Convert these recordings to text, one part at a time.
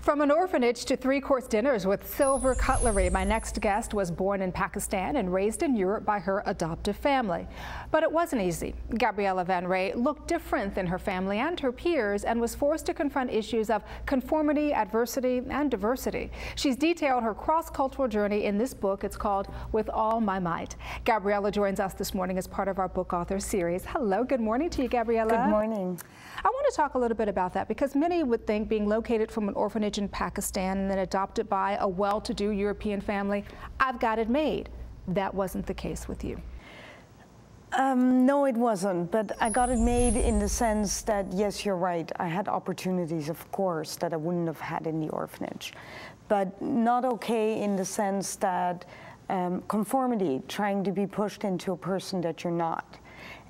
From an orphanage to three-course dinners with silver cutlery, my next guest was born in Pakistan and raised in Europe by her adoptive family. But it wasn't easy. Gabriella Van Rij looked different than her family and her peers and was forced to confront issues of conformity, adversity, and diversity. She's detailed her cross-cultural journey in this book. It's called With All My Might. Gabriella joins us this morning as part of our book author series. Hello, good morning to you, Gabriella. Good morning. I want to talk a little bit about that because many would think being located from an orphanage in Pakistan and then adopted by a well-to-do European family, I've got it made. That wasn't the case with you. No, it wasn't, but I got it made in the sense that, yes, you're right, I had opportunities, of course, that I wouldn't have had in the orphanage, but not okay in the sense that conformity, trying to be pushed into a person that you're not.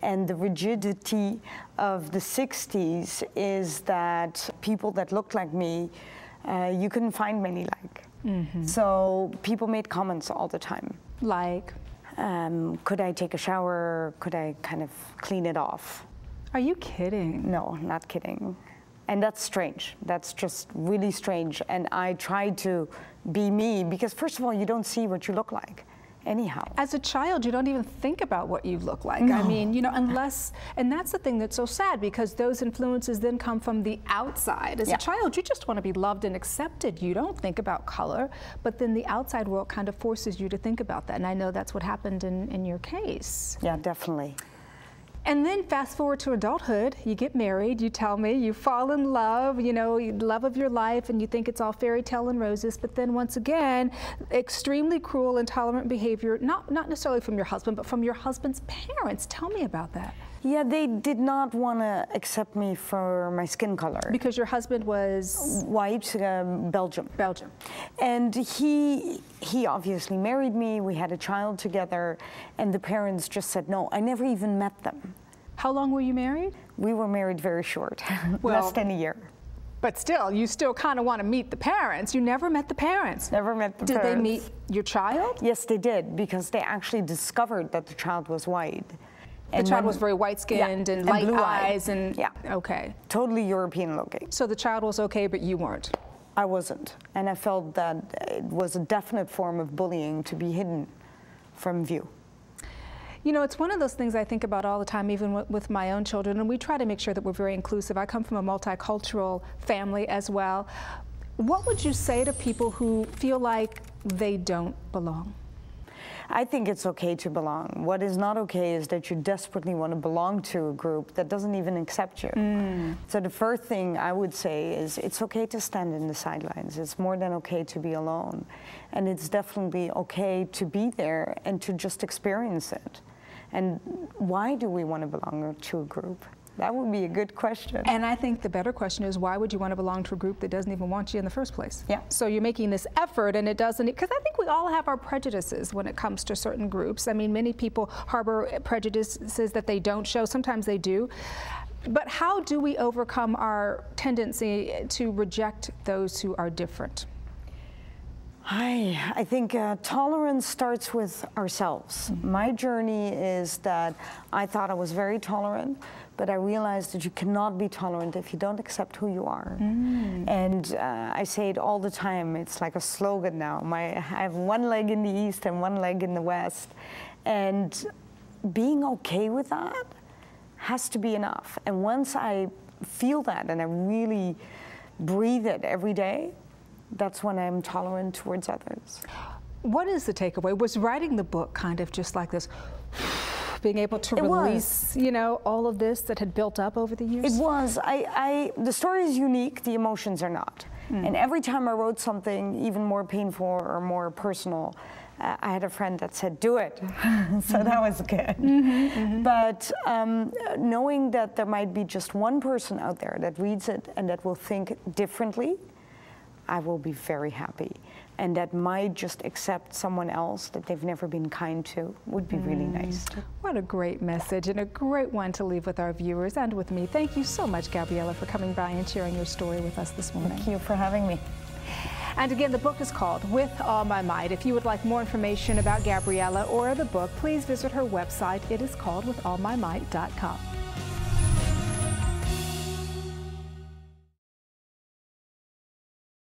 And the rigidity of the 60s is that people that looked like me, you couldn't find many like. Mm-hmm. So people made comments all the time. Like? Could I take a shower? Could I kind of clean it off? Are you kidding? No, not kidding. And that's strange. That's just really strange. And I tried to be me because, first of all, you don't see what you look like. Anyhow. As a child, you don't even think about what you look like. No. I mean, you know, unless, and that's the thing that's so sad because those influences then come from the outside. As a child, you just want to be loved and accepted. You don't think about color, but then the outside world kind of forces you to think about that. And I know that's what happened in your case. Yeah, definitely. And then fast forward to adulthood, you get married, you tell me, you fall in love, you know, love of your life, and you think it's all fairy tale and roses, but then once again, extremely cruel, intolerant behavior, not necessarily from your husband, but from your husband's parents. Tell me about that. Yeah, they did not want to accept me for my skin color. Because your husband was? White, Belgium. Belgium. And he obviously married me, we had a child together, and the parents just said no. I never even met them. How long were you married? We were married very short, well, less than a year. But still, you still kind of want to meet the parents. You never met the parents. Never met the parents. Did they meet your child? Yes, they did, because they actually discovered that the child was white. The child was very white-skinned and light eyes and okay. Totally European looking. So the child was okay, but you weren't? I wasn't, and I felt that it was a definite form of bullying to be hidden from view. You know, it's one of those things I think about all the time, even with my own children, and we try to make sure that we're very inclusive. I come from a multicultural family as well. What would you say to people who feel like they don't belong? I think it's okay to belong. What is not okay is that you desperately want to belong to a group that doesn't even accept you. So the first thing I would say is it's okay to stand in the sidelines. It's more than okay to be alone. And it's definitely okay to be there and to just experience it. And why do we want to belong to a group? That would be a good question. And I think the better question is, why would you want to belong to a group that doesn't even want you in the first place? Yeah. So you're making this effort and it doesn't, because I think we all have our prejudices when it comes to certain groups. I mean, many people harbor prejudices that they don't show. Sometimes they do. But how do we overcome our tendency to reject those who are different? I think tolerance starts with ourselves. My journey is that I thought I was very tolerant, but I realized that you cannot be tolerant if you don't accept who you are. And I say it all the time, it's like a slogan now. I have one leg in the East and one leg in the West. And being okay with that has to be enough. And once I feel that and I really breathe it every day, that's when I'm tolerant towards others. What is the takeaway? Was writing the book kind of just like this, being able to release, you know, all of this that had built up over the years? It was. The story is unique, the emotions are not. And every time I wrote something even more painful or more personal, I had a friend that said, do it. So that was good. But knowing that there might be just one person out there that reads it and that will think differently, I will be very happy. And that might just accept someone else that they've never been kind to would be really nice. What a great message and a great one to leave with our viewers and with me. Thank you so much, Gabriella, for coming by and sharing your story with us this morning. Thank you for having me. And again, the book is called With All My Might. If you would like more information about Gabriella or the book, please visit her website. It is called withallmymight.com.